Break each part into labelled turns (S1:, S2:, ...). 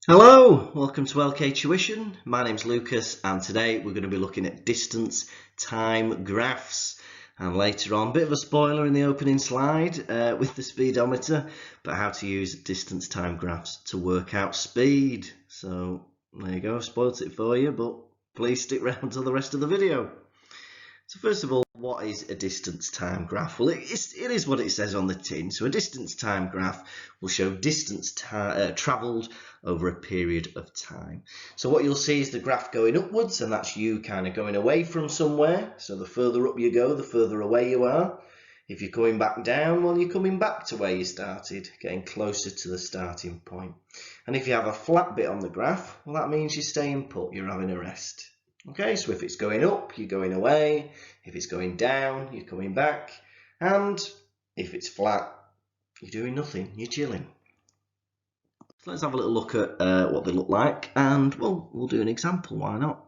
S1: Hello, welcome to LK Tuition. My name's Lucas and today we're going to be looking at distance time graphs. And later on, bit of a spoiler in the opening slide with the speedometer, but how to use distance time graphs to work out speed. So there you go, I've spoiled it for you, but please stick around till the rest of the video. So first of all, what is a distance time graph? Well, it is what it says on the tin. So a distance time graph will show distance travelled over a period of time. So what you'll see is the graph going upwards, and that's you kind of going away from somewhere. So the further up you go, the further away you are. If you're coming back down, well, you're coming back to where you started, getting closer to the starting point. And if you have a flat bit on the graph, well, that means you're staying put, you're having a rest. Okay, so if it's going up, you're going away. If it's going down, you're coming back. And if it's flat, you're doing nothing, you're chilling. So let's have a little look at what they look like, and well, we'll do an example, why not?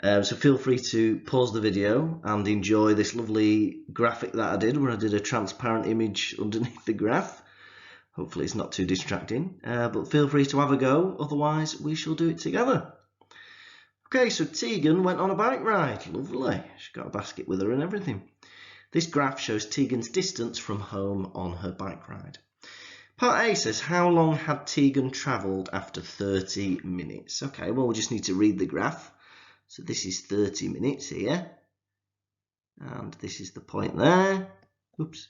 S1: So feel free to pause the video and enjoy this lovely graphic that I did, where I did a transparent image underneath the graph. Hopefully it's not too distracting, but feel free to have a go, otherwise we shall do it together. Okay, so Tegan went on a bike ride. Lovely. She's got a basket with her and everything. This graph shows Tegan's distance from home on her bike ride. Part A says, how long had Tegan travelled after 30 minutes? Okay, well, we just need to read the graph. So this is 30 minutes here. And this is the point there. Oops.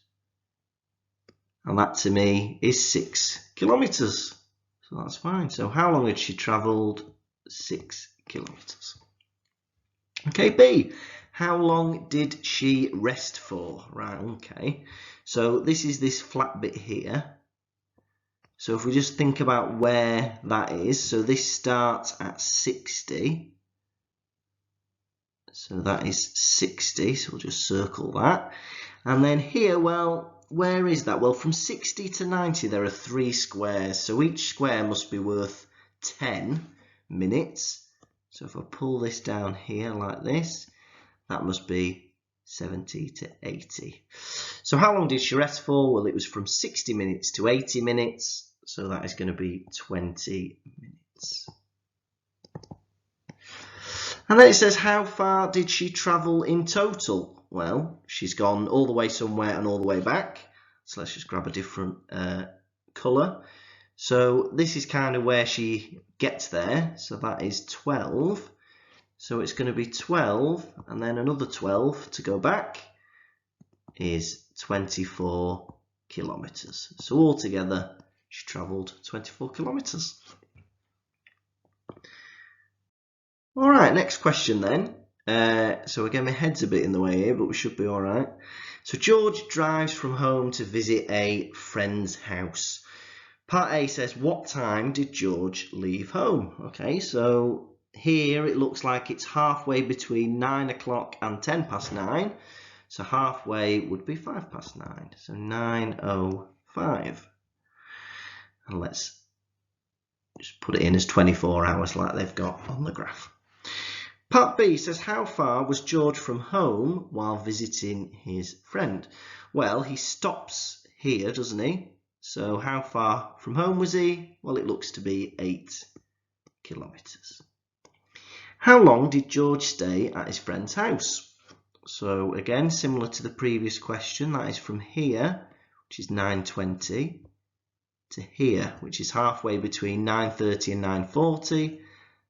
S1: And that to me is 6 kilometres. So that's fine. So how long had she travelled? 6 kilometres. Okay, B, how long did she rest for? Right, okay. So this is this flat bit here. So if we just think about where that is, so this starts at 60. So that is 60, so we'll just circle that. And then here, well, where is that? Well, from 60 to 90, there are 3 squares. So each square must be worth 10 minutes. So if I pull this down here like this, that must be 70 to 80. So how long did she rest for? Well, it was from 60 minutes to 80 minutes. So that is going to be 20 minutes. And then it says, how far did she travel in total? Well, she's gone all the way somewhere and all the way back. So let's just grab a different colour. So this is kind of where she gets there. So that is 12. So it's going to be 12 and then another 12 to go back is 24 kilometres. So altogether, she travelled 24 kilometres. All right, next question then. So again, my head's a bit in the way here, but we should be all right. So George drives from home to visit a friend's house. Part A says, what time did George leave home? Okay, so here it looks like it's halfway between 9 o'clock and 10 past 9. So halfway would be 5 past 9. So 9:05. And let's just put it in as 24 hours like they've got on the graph. Part B says, how far was George from home while visiting his friend? Well, he stops here, doesn't he? So how far from home was he? Well, it looks to be 8 kilometres. How long did George stay at his friend's house? So again, similar to the previous question, that is from here, which is 9:20, to here, which is halfway between 9:30 and 9:40.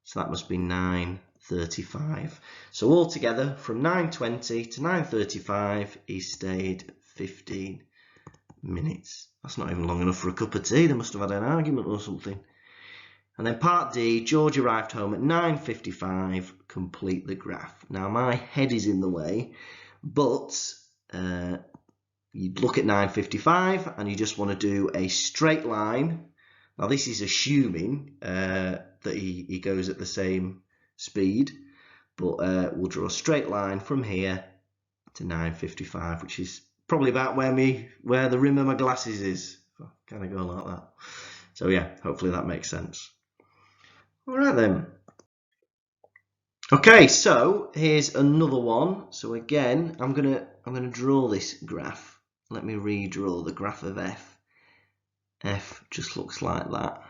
S1: So that must be 9:35. So altogether, from 9:20 to 9:35, he stayed 15 minutes. That's not even long enough for a cup of tea. They must have had an argument or something. And then part D, George arrived home at 9:55, complete the graph. Now my head is in the way, but you'd look at 9:55 and you just want to do a straight line. Now this is assuming that he goes at the same speed, but we'll draw a straight line from here to 9:55, which is probably about where the rim of my glasses is. Kind of go like that. So yeah, hopefully that makes sense. All right then. Okay, so here's another one. So again, I'm gonna draw this graph. Let me redraw the graph of F. F just looks like that.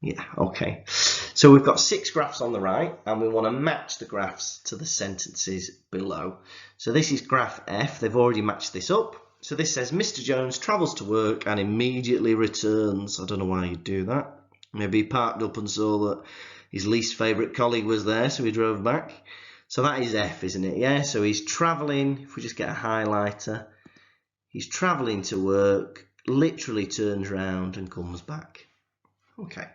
S1: Yeah, okay. So we've got 6 graphs on the right, and we want to match the graphs to the sentences below. So this is graph F. They've already matched this up. So this says Mr. Jones travels to work and immediately returns. I don't know why you'd do that. Maybe he parked up and saw that his least favourite colleague was there, so he drove back. So that is F, isn't it? Yeah, so he's travelling. If we just get a highlighter, he's travelling to work, literally turns round and comes back. Okay.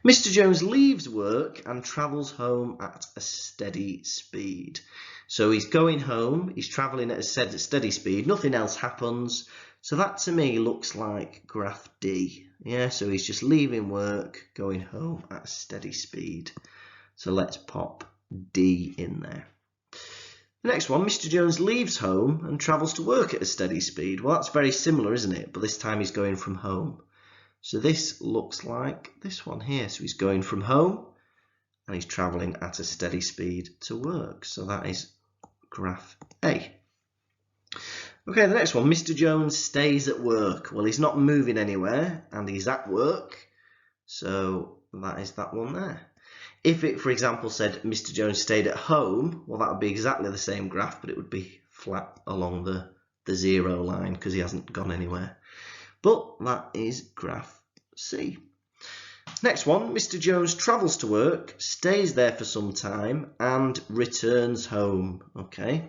S1: Mr. Jones leaves work and travels home at a steady speed. So he's going home, he's travelling at a steady speed, nothing else happens. So that to me looks like graph D. Yeah, so he's just leaving work, going home at a steady speed. So let's pop D in there. The next one, Mr. Jones leaves home and travels to work at a steady speed. Well, that's very similar, isn't it? But this time he's going from home. So this looks like this one here. So he's going from home and he's travelling at a steady speed to work. So that is graph A. Okay, the next one, Mr. Jones stays at work. Well, he's not moving anywhere and he's at work. So that is that one there. If it, for example, said Mr. Jones stayed at home, well, that would be exactly the same graph, but it would be flat along the 0 line because he hasn't gone anywhere. But that is graph C. Next one, Mr. Jones travels to work, stays there for some time and returns home. Okay,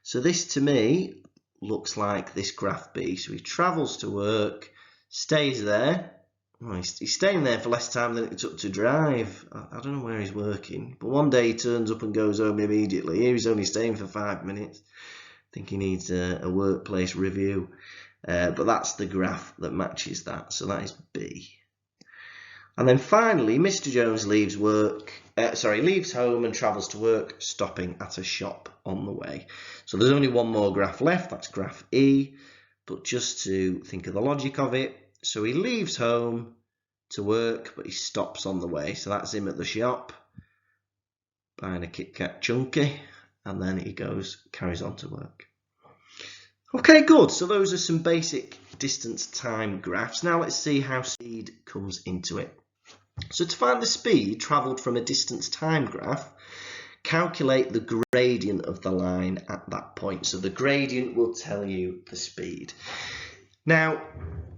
S1: so this to me looks like this graph B. So he travels to work, stays there. Well, he's staying there for less time than it took to drive. I don't know where he's working, but one day he turns up and goes home immediately. Here he's only staying for 5 minutes. I think he needs a workplace review. But that's the graph that matches that, so that is B. And then finally, Mr. Jones leaves home and travels to work, stopping at a shop on the way. So there's only one more graph left, that's graph E. But just to think of the logic of it, so he leaves home to work, but he stops on the way. So that's him at the shop, buying a Kit Kat Chunky, and then he carries on to work. Okay, good. So those are some basic distance time graphs. Now let's see how speed comes into it. So to find the speed travelled from a distance time graph, calculate the gradient of the line at that point. So the gradient will tell you the speed. Now,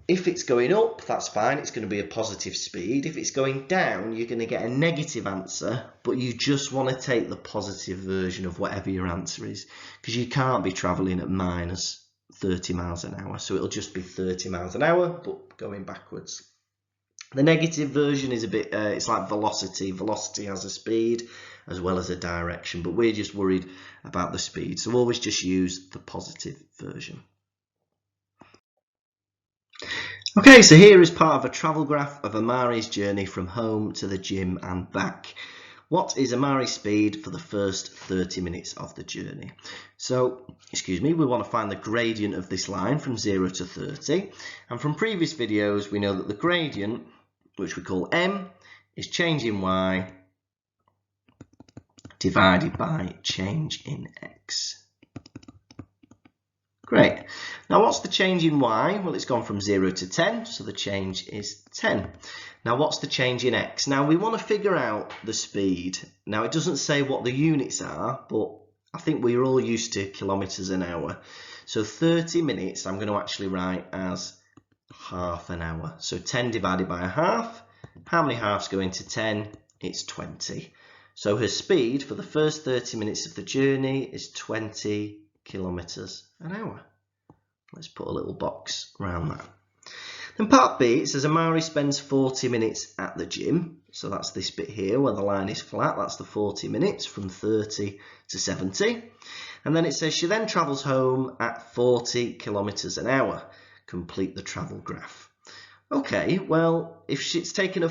S1: if it's going up, that's fine. It's going to be a positive speed. If it's going down, you're going to get a negative answer, but you just want to take the positive version of whatever your answer is, because you can't be travelling at minus 30 miles an hour. So it'll just be 30 miles an hour, but going backwards. The negative version is a bit, it's like velocity. Velocity has a speed as well as a direction, but we're just worried about the speed. So always just use the positive version. Okay, so here is part of a travel graph of Amari's journey from home to the gym and back. What is Amari's speed for the first 30 minutes of the journey? So, we want to find the gradient of this line from 0 to 30. And from previous videos, we know that the gradient, which we call m, is change in y divided by change in x. Great. Now what's the change in y? Well, it's gone from 0 to 10, so the change is 10. Now what's the change in x? Now we want to figure out the speed. Now it doesn't say what the units are, but I think we're all used to kilometers an hour. So 30 minutes I'm going to actually write as half an hour. So 10 divided by a half. How many halves go into 10? It's 20. So her speed for the first 30 minutes of the journey is 20 kilometers an hour. Let's put a little box around that. Then part B, it says Amari spends 40 minutes at the gym. So that's this bit here where the line is flat. That's the 40 minutes from 30 to 70. And then it says she then travels home at 40 kilometers an hour. Complete the travel graph. Okay, well, if she's taken a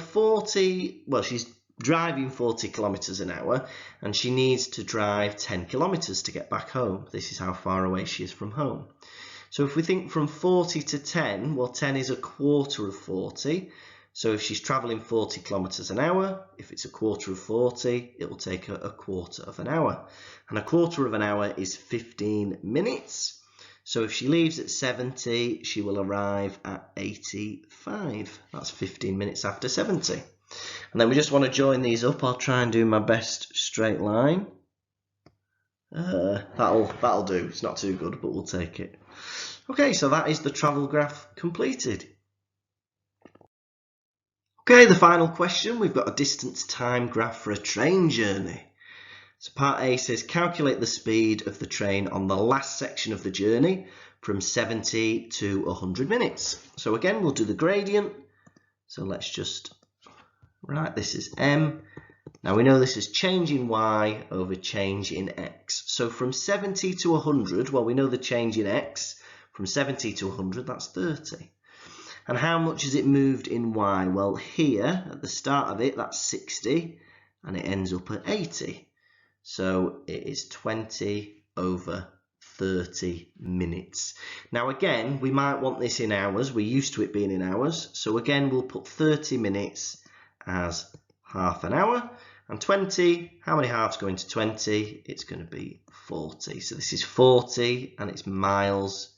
S1: she's driving 40 kilometers an hour and she needs to drive 10 kilometers to get back home. This is how far away she is from home. So if we think from 40 to 10, well, 10 is a quarter of 40. So if she's traveling 40 kilometers an hour, if it's a quarter of 40, it will take her a quarter of an hour. And a quarter of an hour is 15 minutes. So if she leaves at 70, she will arrive at 85. That's 15 minutes after 70. And then we just want to join these up. I'll try and do my best straight line. That'll do. It's not too good, but we'll take it. Okay, so that is the travel graph completed. Okay, the final question. We've got a distance time graph for a train journey. So part A says calculate the speed of the train on the last section of the journey from 70 to 100 minutes. So again, we'll do the gradient. So let's just write this as m. Now we know this is change in y over change in x. So from 70 to 100, well, we know the change in x. From 70 to 100, that's 30. And how much has it moved in y? Well, here at the start of it, that's 60, and it ends up at 80. So it is 20 over 30 minutes. Now again, we might want this in hours. We're used to it being in hours. So again, we'll put 30 minutes as half an hour. And 20, how many halves go into 20? It's going to be 40. So this is 40, and it's miles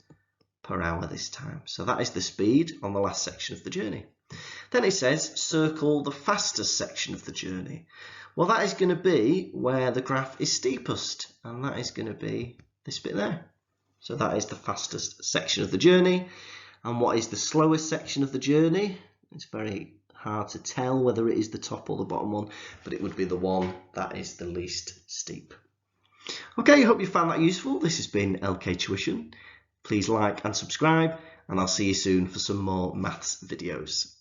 S1: per hour this time. So that is the speed on the last section of the journey. Then it says circle the fastest section of the journey. Well, that is going to be where the graph is steepest, and that is going to be this bit there. So that is the fastest section of the journey. And what is the slowest section of the journey? It's very hard to tell whether it is the top or the bottom one, but it would be the one that is the least steep. Okay, I hope you found that useful. This has been LK Tuition. Please like and subscribe, and I'll see you soon for some more maths videos.